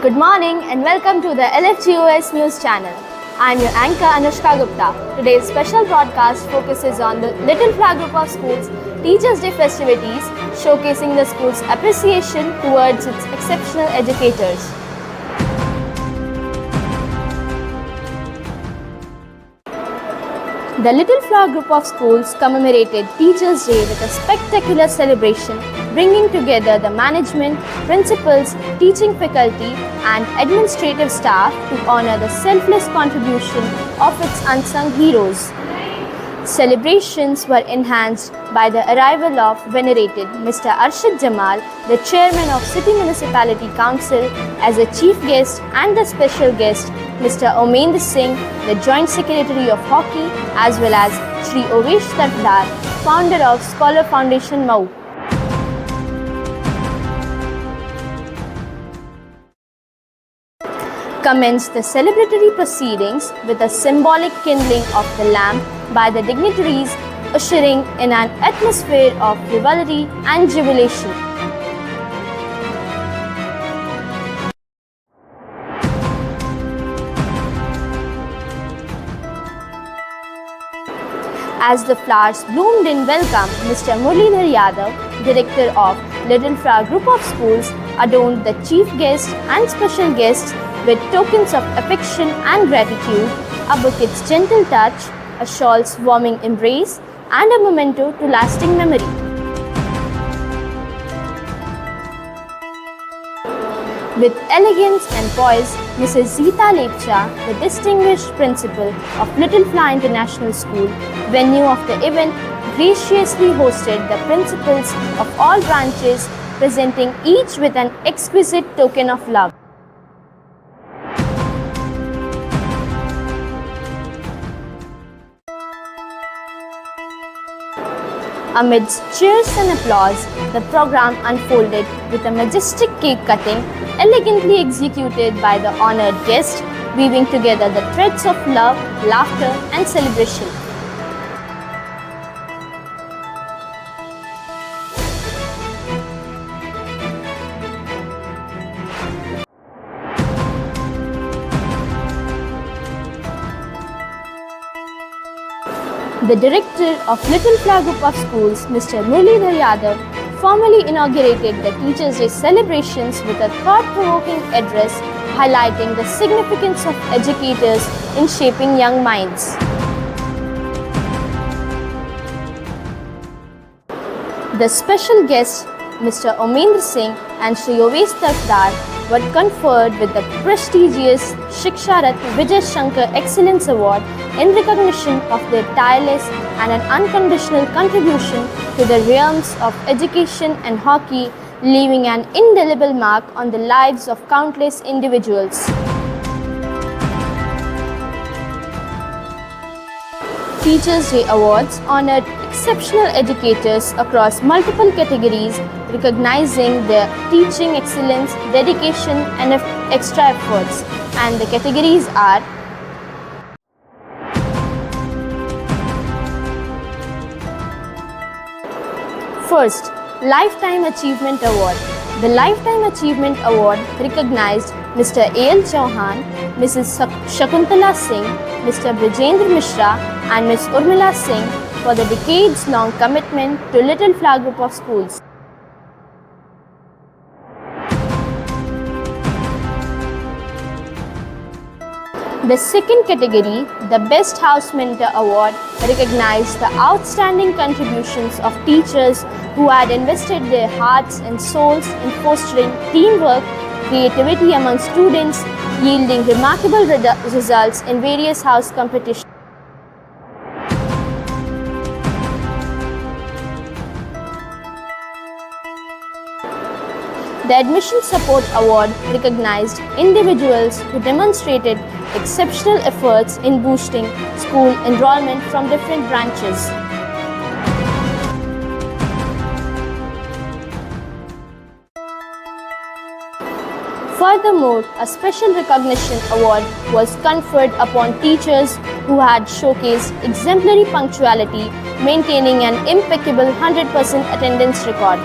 Good morning and welcome to the LFGOS News Channel. I am your anchor Anushka Gupta. Today's special broadcast focuses on the Little Flower Group of Schools Teachers' Day festivities, showcasing the school's appreciation towards its exceptional educators. The Little Flower Group of Schools commemorated Teachers' Day with a spectacular celebration, bringing together the management, principals, teaching faculty, and administrative staff to honor the selfless contribution of its unsung heroes. Celebrations were enhanced by the arrival of venerated Mr. Arshad Jamal, the chairman of City Municipality Council, as a chief guest, and the special guest, Mr. Omendra Singh, the joint secretary of hockey, as well as Shri Ovesh Tafdar, founder of Scholar Foundation Mau. Commenced the celebratory proceedings with a symbolic kindling of the lamp by the dignitaries, ushering in an atmosphere of revelry and jubilation. As the flowers bloomed in welcome, Mr. Muralidhar Yadav, director of Little Flower Group of Schools, adorned the chief guest and special guests with tokens of affection and gratitude, a bouquet's gentle touch, a shawl's warming embrace, and a memento to lasting memory. With elegance and poise, Mrs. Zita Lepcha, the distinguished principal of Little Flower International School, venue of the event, graciously hosted the principals of all branches, presenting each with an exquisite token of love. Amidst cheers and applause, the program unfolded with a majestic cake cutting, elegantly executed by the honored guest, weaving together the threads of love, laughter, and celebration. The director of Little Flower Group of Schools, Mr. Muralidhar Yadav, formally inaugurated the Teachers' Day celebrations with a thought-provoking address highlighting the significance of educators in shaping young minds. The special guests, Mr. Omendra Singh and Shri Ovesh Tafdar, were conferred with the prestigious Shiksha Ratna Vijay Shankar Excellence Award in recognition of their tireless and an unconditional contribution to the realms of education and hockey, leaving an indelible mark on the lives of countless individuals. Teachers' Day Awards honored exceptional educators across multiple categories, recognizing their teaching excellence, dedication, and extra efforts. And the categories are: First, Lifetime Achievement Award. The Lifetime Achievement Award recognized Mr. A.L. Chauhan, Mrs. Shakuntala Singh, Mr. Brajendra Mishra, and Ms. Urmila Singh for the decades-long commitment to Little Flower Group of Schools. The second category, the Best House Mentor Award, recognized the outstanding contributions of teachers who had invested their hearts and souls in fostering teamwork, creativity among students, yielding remarkable results in various house competitions. The Admission Support Award recognized individuals who demonstrated exceptional efforts in boosting school enrollment from different branches. Furthermore, a special recognition award was conferred upon teachers who had showcased exemplary punctuality, maintaining an impeccable 100% attendance record.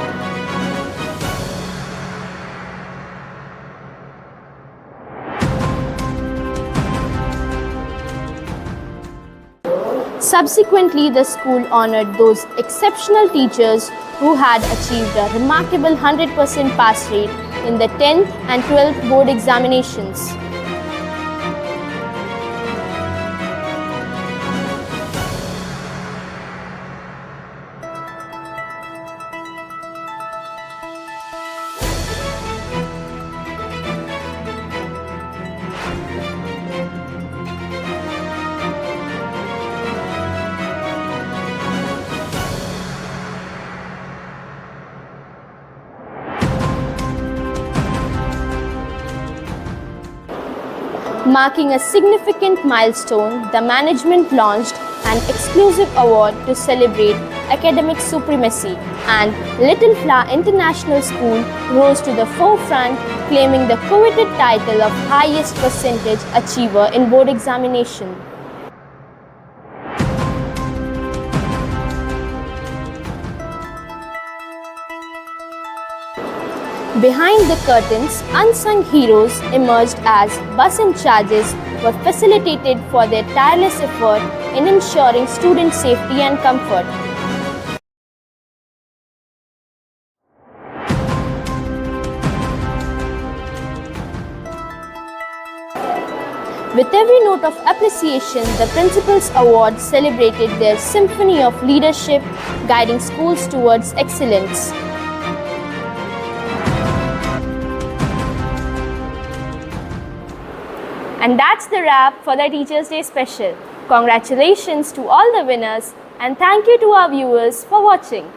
Subsequently, the school honored those exceptional teachers who had achieved a remarkable 100% pass rate in the 10th and 12th board examinations. Marking a significant milestone, the management launched an exclusive award to celebrate academic supremacy, and Little Flower International School rose to the forefront, claiming the coveted title of highest percentage achiever in board examination. Behind the curtains, unsung heroes emerged as bus in charges were facilitated for their tireless effort in ensuring student safety and comfort. With every note of appreciation, the Principals Award celebrated their symphony of leadership, guiding schools towards excellence. And that's the wrap for the Teachers' Day special. Congratulations to all the winners and thank you to our viewers for watching.